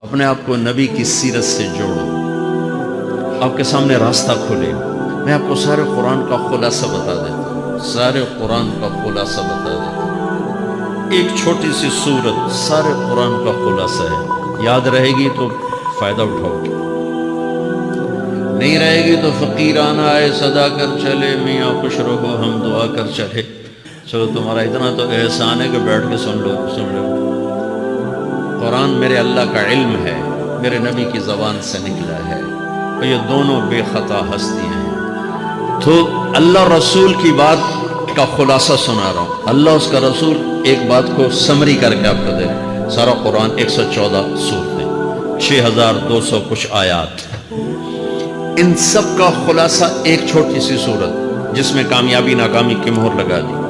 اپنے آپ کو نبی کی سیرت سے جوڑو، آپ کے سامنے راستہ کھلے۔ میں آپ کو سارے قرآن کا خلاصہ بتا دیتا ہوں، سارے قرآن کا خلاصہ بتا دیتا ہوں۔ ایک چھوٹی سی سورت سارے قرآن کا خلاصہ ہے، یاد رہے گی تو فائدہ اٹھاؤ گے، نہیں رہے گی تو فقیرانہ آئے صدا کر چلے، میاں خوش رہو ہم دعا کر چلے۔ چلو تمہارا اتنا تو احسان ہے کہ بیٹھ کے سن لو۔ قرآن میرے اللہ کا علم ہے، میرے نبی کی زبان سے نکلا ہے، اور یہ دونوں بے خطا ہستیاں ہیں۔ تو اللہ رسول کی بات کا خلاصہ سنا رہا ہوں، اللہ اس کا رسول ایک بات کو سمری کر کے آپ کو دے رہے ہیں۔ سارا قرآن 114 سورتیں، 6200 کچھ آیات، ان سب کا خلاصہ ایک چھوٹی سی سورت جس میں کامیابی ناکامی کی مہر لگا دی۔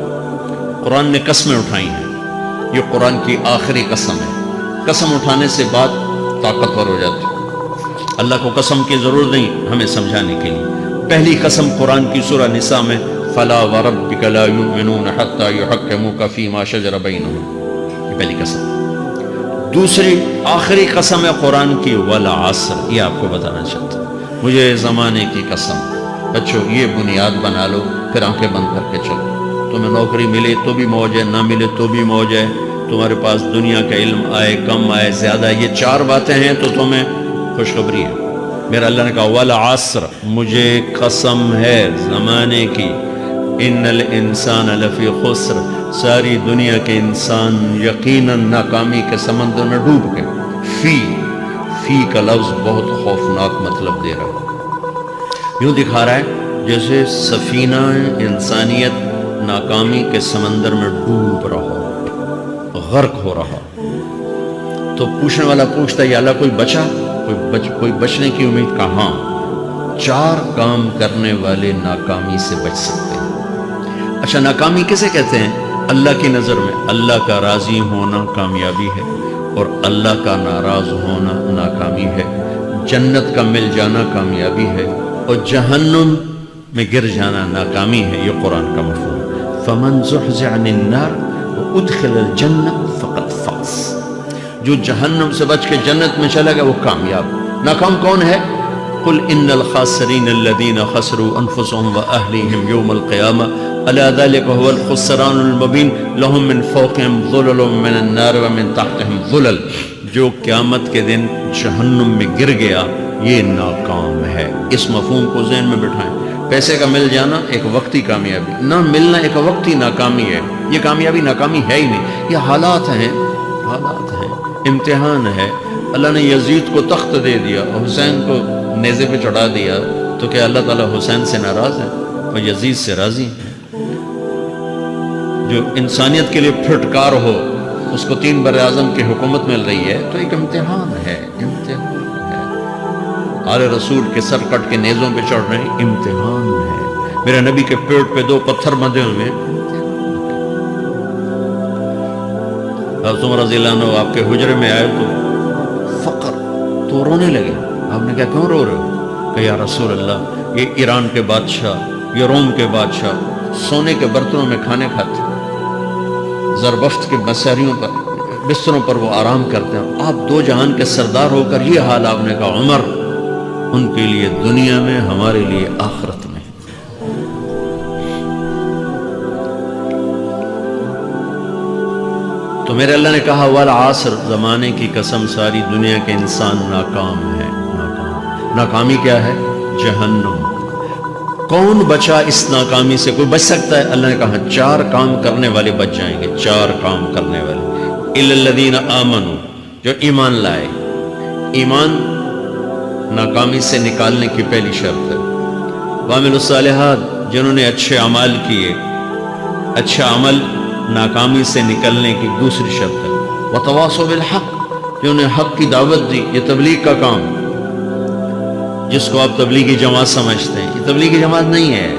قرآن نے قسمیں اٹھائی ہیں، یہ قرآن کی آخری قسم ہے۔ قسم اٹھانے سے بات طاقتور ہو جاتی ہے، اللہ کو قسم کی ضرورت نہیں ہمیں سمجھانے کے لیے۔ پہلی قسم قرآن کی سورہ نساء میں فلا وربک لا یؤمنون حتی یحکموک فیما شجر بینہم، یہ پہلی قسم۔ دوسری آخری قسم ہے قرآن کی والعصر، یہ آپ کو بتانا چاہتا ہوں، مجھے زمانے کی قسم۔ بچوں یہ بنیاد بنا لو، پھر آنکھیں بند کر کے چلو۔ تمہیں نوکری ملے تو بھی موج ہے، نہ ملے تو بھی موج ہے، تمہارے پاس دنیا کا علم آئے کم آئے زیادہ، یہ چار باتیں ہیں تو تمہیں خوشخبری ہے۔ میرا اللہ نے کہا والعصر، مجھے قسم ہے زمانے کی، ان الانسان لفی خسر، ساری دنیا کے انسان یقیناً ناکامی کے سمندر میں ڈوب گئے۔ فی کا لفظ بہت خوفناک مطلب دے رہا ہے، یوں دکھا رہا ہے جیسے سفینہ انسانیت ناکامی کے سمندر میں ڈوب رہا، غرق ہو رہا۔ تو پوچھنے والا پوچھتا ہے یا اللہ کوئی بچا، کوئی بچنے کی امید؟ کہاں؟ چار کام کرنے والے ناکامی سے بچ سکتے ہیں۔ اچھا ناکامی کسے کہتے ہیں اللہ کی نظر میں؟ اللہ کا راضی ہونا کامیابی ہے، اور اللہ کا ناراض ہونا ناکامی ہے۔ جنت کا مل جانا کامیابی ہے، اور جہنم میں گر جانا ناکامی ہے۔ یہ قرآن کا مفہوم۔ فمن زحزح عن النار وادخل الجنہ فقد فاز، جو جہنم سے بچ کے جنت میں چلا گیا وہ کامیاب۔ ناکام کون ہے؟ قل ان الخاسرین الذین خسروا انفسهم واہلیہم یوم القیامہ الا ذلک هو الخسران المبین لهم من فوقهم ظلل من النار ومن تحتهم ظلل، جو قیامت کے دن جہنم میں گر گیا یہ ناکام ہے۔ اس مفہوم کو ذہن میں بٹھائیں۔ پیسے کا مل جانا ایک وقتی کامیابی، نہ ملنا ایک وقتی ناکامی ہے۔ یہ کامیابی ناکامی ہے ہی نہیں، یہ حالات ہیں، امتحان ہے۔ اللہ نے یزید کو تخت دے دیا اور حسین کو نیزے پہ چڑھا دیا، تو کیا اللہ تعالیٰ حسین سے ناراض ہے؟ اور یزید سے راضی ہے۔ جو انسانیت کے لیے پھٹکار ہو، اس کو 3 براعظم کی حکومت مل رہی ہے، تو ایک امتحان ہے، امتحان ہے۔ آل رسول کے سر کٹ کے نیزوں پہ چڑھ رہے ہیں، امتحان ہے۔ میرے نبی کے پیٹ پہ 2 پتھر بندھے ہوئے ہیں۔ حضرت عمر رضی اللہ عنہ آپ کے حجرے میں آئے تو فقر، تو رونے لگے۔ آپ نے کہا کیوں رو رہے ہو؟ کہ یا رسول اللہ یہ ایران کے بادشاہ، یہ روم کے بادشاہ سونے کے برتنوں میں کھانے کھاتے، زربفت کے بستروں پر وہ آرام کرتے ہیں، آپ 2 جہان کے سردار ہو کر یہ حال۔ آپ نے کہا عمر ان کے لیے دنیا میں، ہمارے لیے آخرت میں۔ تو میرے اللہ نے کہا والعصر، زمانے کی قسم ساری دنیا کے انسان ناکام ہے۔ ناکامی کیا ہے؟ جہنم۔ کون بچا اس ناکامی سے؟ کوئی بچ سکتا ہے؟ اللہ نے کہا 4 کام کرنے والے بچ جائیں گے، 4 کام کرنے والے۔ الا الذین آمنوا، جو ایمان لائے۔ ایمان ناکامی سے نکالنے کی پہلی شرط ہے۔ وعملوا الصالحات، جنہوں نے اچھے اعمال کیے۔ اچھا عمل ناکامی سے نکلنے کی دوسری شرط ہے۔ وتواصوا بالحق، جنہوں نے حق کی دعوت دی۔ یہ تبلیغ کا کام، جس کو آپ تبلیغی جماعت سمجھتے ہیں، یہ تبلیغی جماعت نہیں ہے،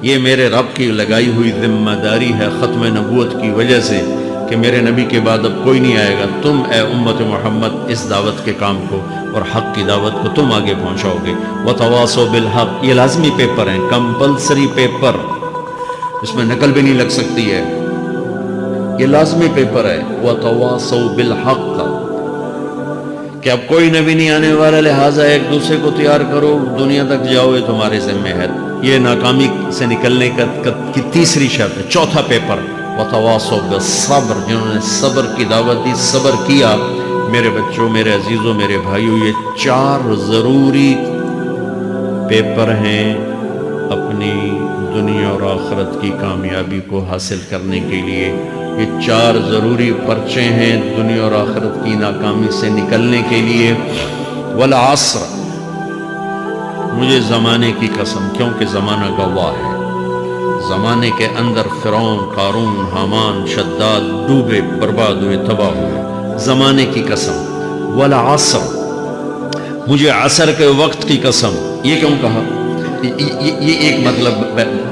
یہ میرے رب کی لگائی ہوئی ذمہ داری ہے ختم نبوت کی وجہ سے، کہ میرے نبی کے بعد اب کوئی نہیں آئے گا۔ تم اے امت محمد اس دعوت کے کام کو اور حق کی دعوت کو تم آگے پہنچاؤ گے۔ وتواصوا بالحق، یہ لازمی پیپر ہیں، کمپلسری پیپر، اس میں نقل بھی نہیں لگ سکتی ہے، یہ لازمی پیپر ہے۔ وتواصوا بالحق، کہ اب کوئی نبی نہیں آنے والا، لہٰذا ایک دوسرے کو تیار کرو، دنیا تک جاؤ، یہ تمہارے ذمہ ہے۔ یہ ناکامی سے نکلنے کی تیسری شرط ہے۔ چوتھا پیپر وتواصوا بالصبر، جنہوں نے صبر کی دعوت دی، صبر کیا۔ میرے بچوں، میرے عزیزوں، میرے بھائیوں، یہ 4 ضروری پیپر ہیں اپنی دنیا اور آخرت کی کامیابی کو حاصل کرنے کے لیے۔ یہ 4 ضروری پرچے ہیں دنیا اور آخرت کی ناکامی سے نکلنے کے لیے۔ والعصر، مجھے زمانے کی قسم، کیونکہ زمانہ گواہ ہے۔ زمانے کے اندر فرعون، قارون، حامان، شداد ڈوبے، برباد ہوئے، تباہ ہوئے۔ زمانے کی قسم۔ والعصر، مجھے عصر کے وقت کی قسم۔ یہ کیوں کہا؟ یہ ایک مطلب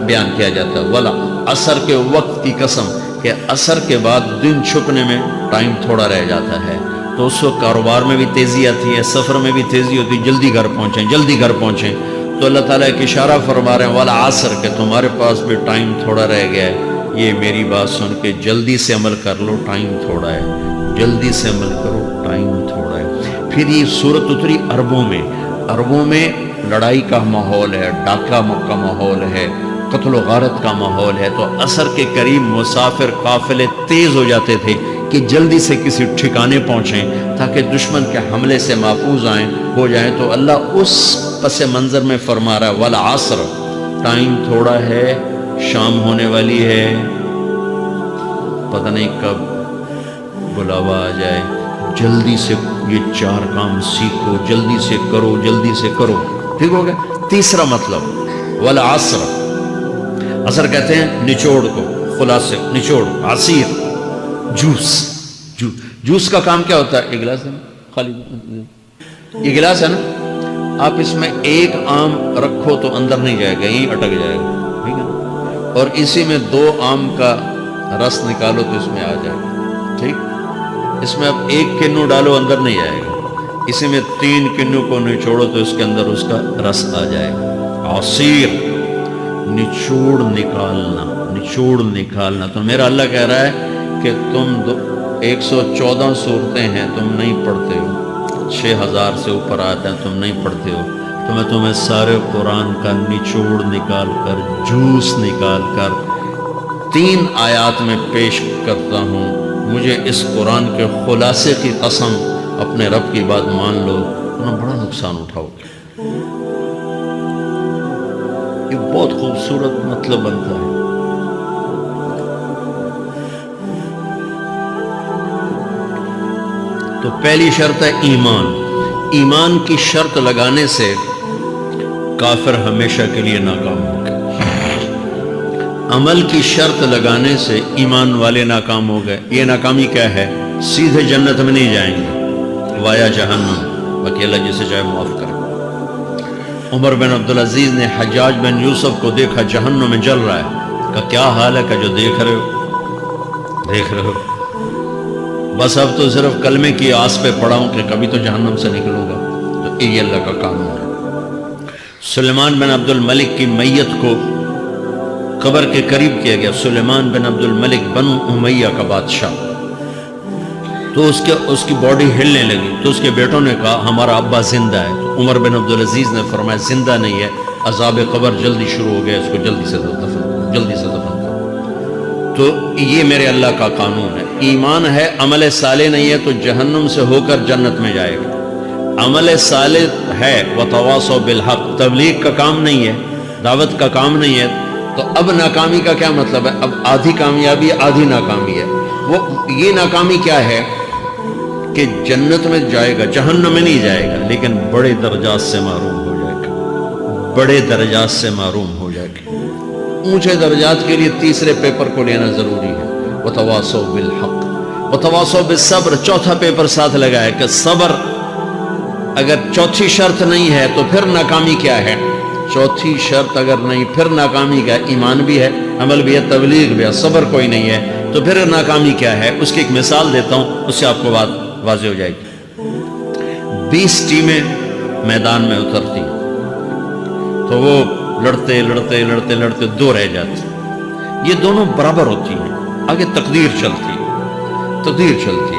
بیان کیا جاتا ہے، والا عصر کے وقت کی قسم، کہ عصر کے بعد دن چھپنے میں ٹائم تھوڑا رہ جاتا ہے، تو اس وقت کاروبار میں بھی تیزی آتی ہے، سفر میں بھی تیزی ہوتی ہے، جلدی گھر پہنچیں، جلدی گھر پہنچیں۔ تو اللہ تعالیٰ ایک اشارہ فرما رہے ہیں، والا عصر، کہ تمہارے پاس بھی ٹائم تھوڑا رہ گیا ہے، یہ میری بات سن کے جلدی سے عمل کر لو، ٹائم تھوڑا ہے، جلدی سے عمل کرو، ٹائم تھوڑا ہے۔ پھر یہ صورت اتری عربوں میں۔ عربوں میں لڑائی کا ماحول ہے، ڈاکہ کا ماحول ہے، قتل و غارت کا ماحول ہے، تو عصر کے قریب مسافر قافلے تیز ہو جاتے تھے کہ جلدی سے کسی ٹھکانے پہنچیں تاکہ دشمن کے حملے سے محفوظ ہو جائیں۔ تو اللہ اس پس منظر میں فرما رہا ہے، والعصر، ٹائم تھوڑا ہے، شام ہونے والی ہے، پتہ نہیں کب بلاوا آ جائے، جلدی سے یہ 4 کام سیکھو، جلدی سے کرو، جلدی سے کرو۔ ٹھیک ہو گیا؟ تیسرا مطلب والعصر، عصر کہتے ہیں نچوڑ کو، خلاصے، نچوڑ، عصیر، جوس کا کام کیا ہوتا ہے؟ ایک گلاس ہے نا، خالی یہ گلاس ہے نا، آپ اس میں ایک آم رکھو تو اندر نہیں جائے گا، یہیں اٹک جائے گا، ٹھیک ہے، اور اسی میں 2 آم کا رس نکالو تو اس میں آ جائے گا، ٹھیک۔ اس میں اب 1 کنو ڈالو، اندر نہیں جائے گا، اسی میں 3 کنو کو نچوڑو تو اس کے اندر اس کا رس آ جائے گا۔ عصیر، نچوڑ نکالنا، نچوڑ نکالنا۔ تو میرا اللہ کہہ رہا ہے کہ تم 114 صورتیں ہیں، تم نہیں پڑھتے ہو، 6000 سے اوپر آتے ہیں، تم نہیں پڑھتے ہو، تو میں تمہیں سارے قرآن کا نچوڑ نکال کر، جوس نکال کر 3 آیات میں پیش کرتا ہوں۔ مجھے اس قرآن کے خلاصے کی قسم، اپنے رب کی بات مان لو، ورنہ بڑا نقصان اٹھاؤ گے۔ یہ بہت خوبصورت مطلب بنتا ہے۔ تو پہلی شرط ہے ایمان۔ ایمان کی شرط لگانے سے کافر ہمیشہ کے لیے ناکام ہو گئے۔ عمل کی شرط لگانے سے ایمان والے ناکام ہو گئے۔ یہ ناکامی کیا ہے؟ سیدھے جنت میں نہیں جائیں گے، وایا جہنم، باقی اللہ جسے چاہے معاف کرے۔ عمر بن عبدالعزیز نے حجاج بن یوسف کو دیکھا جہنم میں جل رہا ہے، کہ کیا حال ہے؟ کہ جو دیکھ رہے ہو، بس اب تو صرف کلمے کی آس پہ پڑا ہوں کہ کبھی تو جہنم سے نکلوں گا۔ تو یہ اللہ کا قانون ہے۔ سلیمان بن عبد الملک کی میت کو قبر کے قریب کیا گیا، سلیمان بن عبد الملک بنو امیہ کا بادشاہ، تو اس کی باڈی ہلنے لگی، تو اس کے بیٹوں نے کہا ہمارا ابا زندہ ہے۔ تو عمر بن عبدالعزیز نے فرمایا زندہ نہیں ہے، عذاب قبر جلدی شروع ہو گیا، اس کو جلدی سے دفن کرو۔ تو یہ میرے اللہ کا قانون ہے۔ ایمان ہے، عمل صالح نہیں ہے تو جہنم سے ہو کر جنت میں جائے گا۔ عمل صالح ہے، وتواصوا بالحق، تبلیغ کا کام نہیں ہے، دعوت کا کام نہیں ہے، تو اب ناکامی کا کیا مطلب ہے؟ اب آدھی کامیابی آدھی ناکامی ہے۔ یہ ناکامی کیا ہے کہ جنت میں جائے گا، جہنم میں نہیں جائے گا، لیکن بڑے درجات سے محروم ہو جائے گا، بڑے درجات سے محروم ہو جائے گا۔ اونچے درجات کے لیے تیسرے پیپر کو لینا ضروری ہے، وتواصوا بالحق وتواصوا بالصبر۔ چوتھا پیپر ساتھ لگا ہے کہ صبر، اگر چوتھی شرط نہیں ہے تو پھر ناکامی کیا ہے؟ چوتھی شرط اگر نہیں، پھر ناکامی کیا ہے؟ ایمان بھی ہے، عمل بھی ہے، تبلیغ بھی ہے، صبر کوئی نہیں ہے، تو پھر ناکامی کیا ہے؟ اس کی ایک مثال دیتا ہوں، اس سے آپ کو بات واضح ہو جائے گی۔ 20 ٹیمیں میدان میں اترتی، تو وہ لڑتے لڑتے لڑتے لڑتے 2 رہ جاتی، یہ دونوں برابر ہوتی ہیں، آگے تقدیر چلتی ہے،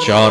4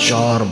4